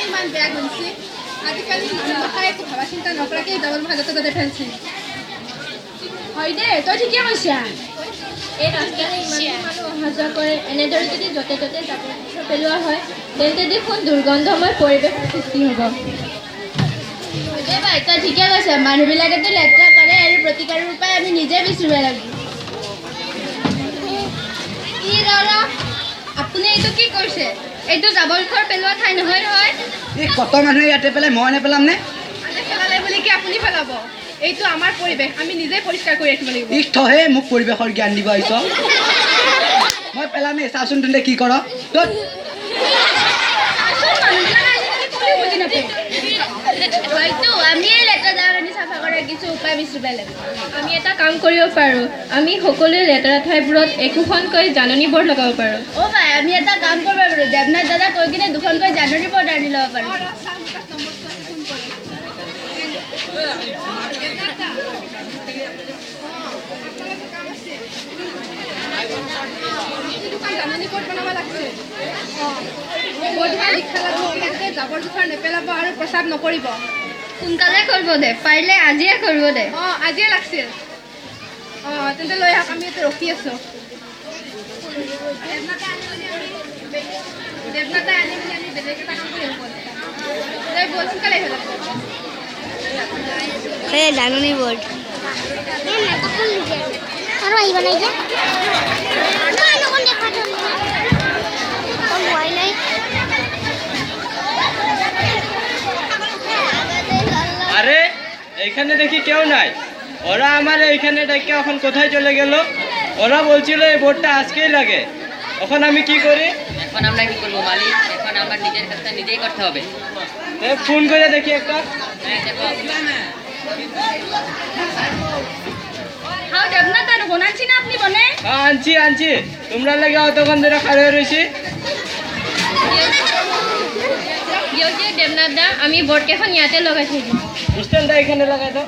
ইমান বেয়া গুণছে আজিকালি কথাই একো ভাবা চিন্তা নকৰাকে ডাবল ভাজতে তাতে ফেলছে হয় দে তই ঠিকে কৈছা এই ৰাস্তাৰে ইমান মানুহ অহা যোৱা কৰে এনেদৰে যদি য'তে ত'তে জাবৰ পেলোৱা হয় তেন্তে দেখোন দুৰ্গন্ধময় পৰিৱেশৰ সৃষ্টি হ'ব বাই তই ঠিকে কৈছা মানুহবিলাকেতো লেতেৰা কৰে আৰু প্ৰতিকাৰৰ উপায় আমি নিজে বিচৰিব লাগিব আপুনি এইটো কি কৰিছে এইটো জাবৰ জোথৰ পেলোৱা ঠাই নহয় নহয় এই কত মানুহে ইয়াতে পেলাই মই নেপেলাম নে পেলালে বুলি কি আপুনি পেলাব এইটো আমাৰ পৰিৱেশ আমি নিজে পৰিষ্কাৰ কৰি ৰাখিব লাগিব ই থহে মোক পৰিৱেশৰ জ্ঞান দিব আহিছ মই পেলামেই চাচোন তুন্দে কি কৰ তই হয়তো আমি লেতেৰা জাগাখিনি চাফা কৰাৰ কিছু উপায় বিচৰিব লাগিব আমি এটা কাম কৰিব পাৰোঁ আমি সকলোৱে লেতেৰা ঠাইবোৰত একোখনকৈ জাননী বৰ্ড লগাব পাৰোঁ ভাই আমি এটা কাম কৰিব পাৰোঁ দেৱনাথ দাদা কৈ কিনে দুখনকৈ জাননী বৰ্ড আনি ল'ব পাৰোঁ জাননী বৰ্ড বনাব লাগছে জাবৰ জোথৰ নেপেলাব আৰু প্ৰচাৰ নকৰিব সোনকালে কৰিব দে পাৰিলে আজিয়ে কৰিব দে আজিয়ে লাগছিল তেন্তে লৈ আহক আমি ইয়াতে ৰখি আছোঁ দেৱনাথাই আনি মেলি আমি বেলেগ এটা কাম কৰি আহোঁ বল সোনকালে হৈ যাব জাননী বৰ্ড আৰু আহিব নাই যে আরে এইখানে দেখি কেউ নাই ওরা আমার এইখানে ডেকে এখন কোথায় চলে গেল ওরা বলছিল এই বোর্ডটা আজকেই লাগে এখন আমি কি করি এখন আমরা কি করব মালিক এখন আমরা নিজের কাজটা নিজেই করতে হবে ফোন করে দেখি একটা হ্যাঁ দেবনাথ আর বনাচ্ছি না আপনি বনে আনছি আনছি তোমরা লাগে অতক্ষণ ধরে খাড়ে হয়ে রয়েছি দেবনাথ দা আমি বোর্ড কেখন ইয়াতে লগাই থৈ দিম স্ট্যান্ডটা এখানে লাগাই দাও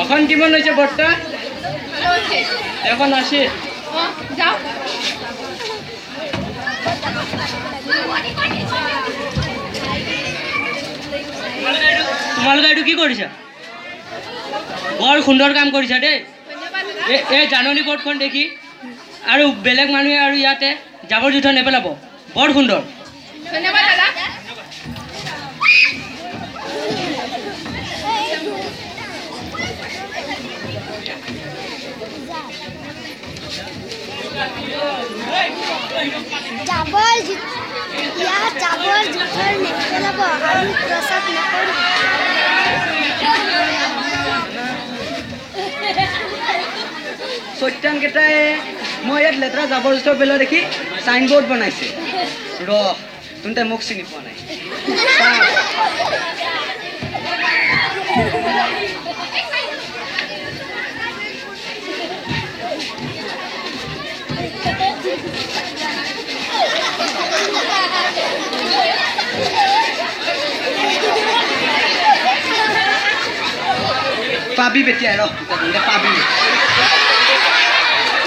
এখন কেমন হয়েছে বোর্ডটা এখন আসি যাও তোমালোকে এইটো কি কৰিছা বৰ সুন্দৰ কাম কৰিছা দেই এই জাননী বৰ্ডখন দেখি আৰু বেলেগ মানুহে আৰু ইয়াতে জাবৰ জোথৰ নেপেলাব বৰ সুন্দৰ ধন্যবাদ দাদা জাবৰ জোথৰ নেপেলাব আৰু প্ৰচাৰ নকৰিব সত্যান কেইটাই মই ইয়াত লেতেৰা জাবৰ জোথৰ পেলোৱা দেখি চাইনবোৰ্ড বনাইছে ৰ তুন্তে মোক চিনি পোৱা নাই পাবি বেটিয়া ৰ পাবি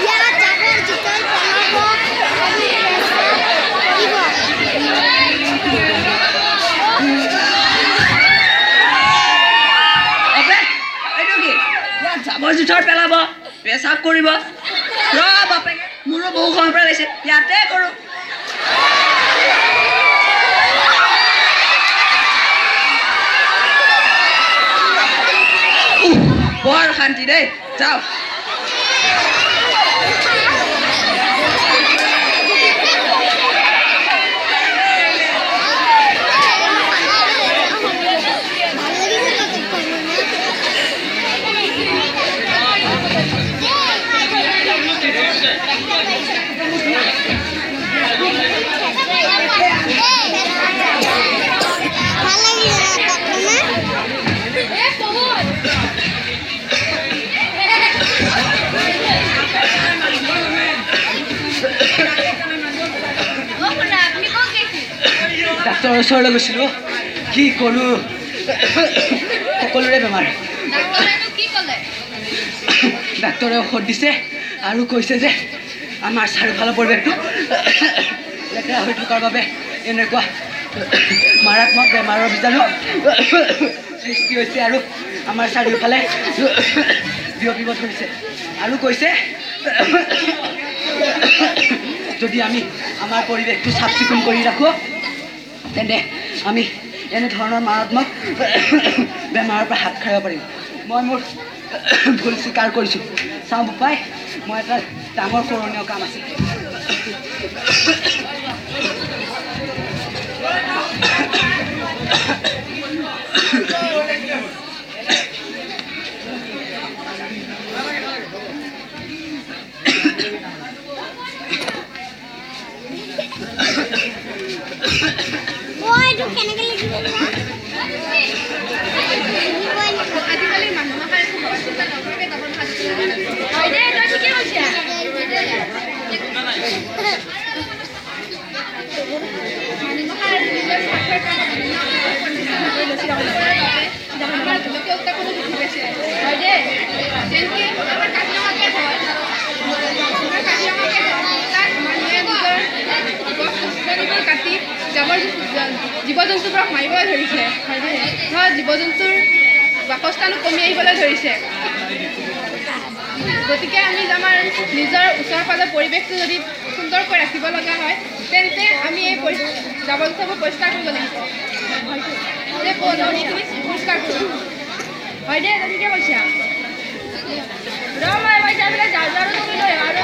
ইয়াত জাবৰ জোথৰ পেলাব জাবৰ জোথৰ পেলাব পেচাব কৰিব ৰ বাপেকে মোৰো বহু সময় পৰা লাগিছে ইয়াতে কৰোঁ বৰ শান্তি দেই যাওঁ ডাক্তৰৰ ওচৰলৈ গৈছিলোঁ কি কৰোঁ সকলোৰে বেমাৰ ডাক্তৰেনো কি ক'লে? ডাক্তৰে ঔষধ দিছে আৰু কৈছে যে আমাৰ চাৰিওফালৰ পৰিৱেশটো লেতেৰা হৈ থকাৰ বাবে এনেকুৱা মাৰাত্মক বেমাৰৰ বীজাণু সৃষ্টি হৈছে আৰু আমাৰ চাৰিওফালে বিয়পিব ধৰিছে আৰু কৈছে যদি আমি আমাৰ পৰিৱেশটো চাফ চিকুণ কৰি ৰাখোঁ তেন্তে আমি এনেধৰণৰ মাৰাত্মক বেমাৰৰ পৰা হাত সাৰিব পাৰিম মই মোৰ ভুল স্বীকাৰ কৰিছোঁ চাওঁ বোপাই মই এটা ডাঙৰ কৰণীয় কাম আছে oi itu kenapa lagi আজিকালি মানুহ মাখাৰ একো ভাবা চিন্তা নকৰিবি ডাবৰ ভাত হয় দে তই ঠিকে কৈছা মানুহ মাখাৰ নিজৰ স্বাস্থ্যৰ কাৰণে হয় দে যেনেকে আমাৰ কাজিৰঙাকে হয় তাত মানুহে নিজৰ গছ-গছনিবোৰ কাটি জীৱ জন্তুৰ পৰা মাৰিবলৈ ধৰিছে হয় দে জীৱ জন্তুৰ বাসস্থানো কমি আহিবলৈ ধৰিছে গতিকে আমি আমাৰ নিজৰ ওচৰ পাজৰ পৰিৱেশটো যদি সুন্দৰকৈ ৰাখিব লগা হয় তেন্তে আমি এই জাবৰ জোঁথৰবোৰ পৰিষ্কাৰ কৰিব লাগিব পৰিষ্কাৰ কৰোঁ হয় দে ঠিকে কৈছা মই পইচা বিলাক জাৰো তুমি লৈ আৰু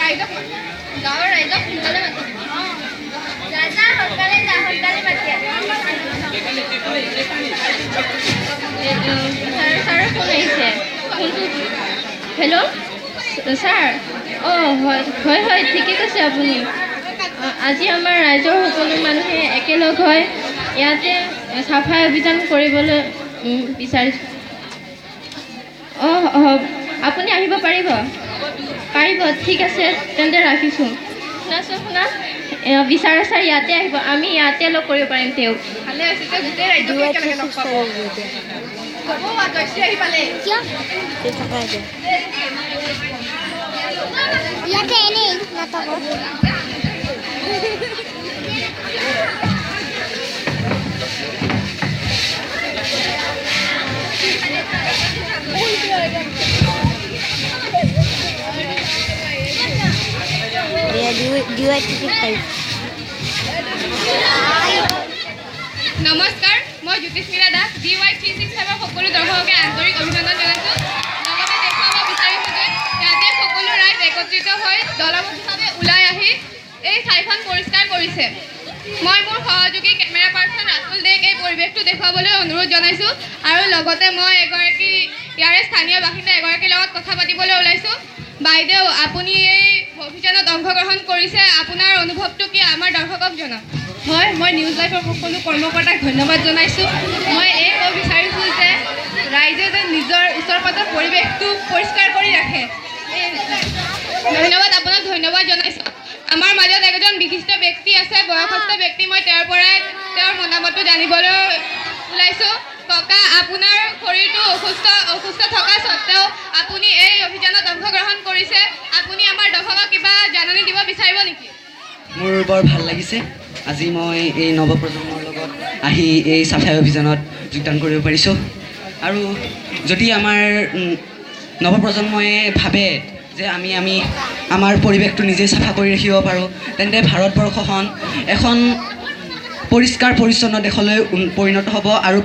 ৰাইজক গাঁৱৰ ৰাইজক সোনকালে মাতি ছাৰৰ ফোন আহিছে হেল্ল' ছাৰ অঁ হয় হয় হয় ঠিকে কৈছে আপুনি আজি আমাৰ ৰাইজৰ সকলো মানুহে একেলগ হৈ ইয়াতে চাফাই অভিযান কৰিবলৈ বিচাৰিছোঁ অঁ আপুনি আহিব পাৰিব ঠিক আছে তেন্তে ৰাখিছোঁ শুনাচোন শুনা বিচাৰা ছাৰ ইয়াতে আহিব আমি ইয়াতে লগ কৰিব পাৰিম তেওঁক ভালে হৈছে তেওঁ গোটেই ৰাইজক একেলগে লগ পাব হ'ব তই আহি পালে কিয় ইয়াতে এনেই নাপাব নমস্কাৰ মই জ্যোতিস্মিতা দাস DY365 সকলো দৰ্শককে আন্তৰিক অভিনন্দন জনাইছোঁ লগতে দেখুৱাব বিচাৰিছোঁ যে ইয়াতে সকলো ৰাইজ একত্ৰিত হৈ দলবদ্ধভাৱে ওলাই আহি এই ঠাইখন পৰিষ্কাৰ কৰিছে মই মোৰ সহযোগী কেমেৰা পাৰ্চন ৰাতুল দেক এই পৰিৱেশটো দেখুৱাবলৈ অনুৰোধ জনাইছোঁ আৰু লগতে মই এগৰাকী ইয়াৰে স্থানীয় বাসিন্দা এগৰাকীৰ লগত কথা পাতিবলৈ ওলাইছোঁ বাইদেউ আপুনি এই অভিযানত অংশগ্ৰহণ কৰিছে আপোনাৰ অনুভৱটো কি আমাৰ দৰ্শকক জনাওক হয় মই নিউজ লাইভৰ সকলো কৰ্মকৰ্তাক ধন্যবাদ জনাইছোঁ মই এই ক'ব বিচাৰিছোঁ যে ৰাইজে যে নিজৰ ওচৰ পাজৰ পৰিৱেশটো পৰিষ্কাৰ কৰি ৰাখে ধন্যবাদ আপোনাক ধন্যবাদ জনাইছোঁ আমাৰ মাজত এজন বিশিষ্ট ব্যক্তি আছে বয়সস্থ ব্যক্তি মই তেওঁৰ পৰাই তেওঁৰ মতামতটো জানিবলৈ ওলাইছোঁ ককা আপোনাৰ শৰীৰটো অসুস্থ থকা স্বত্তেও আপুনি এই অভিযানত অংশগ্ৰহণ কৰিছে আপুনি আমাৰ দৰ্শকক কিবা জাননী দিব বিচাৰিব নেকি মোৰ বৰ ভাল লাগিছে আজি মই এই নৱপ্ৰজন্মৰ লগত আহি এই চাফাই অভিযানত যোগদান কৰিব পাৰিছোঁ আৰু যদি আমাৰ নৱপ্ৰজন্মই ভাবে যে আমি আমাৰ পৰিৱেশটো নিজে চাফা কৰি ৰাখিব পাৰোঁ তেন্তে ভাৰতবৰ্ষখন এখন পৰিষ্কাৰ পৰিচ্ছন্ন দেশলৈ পৰিণত হ'ব আৰু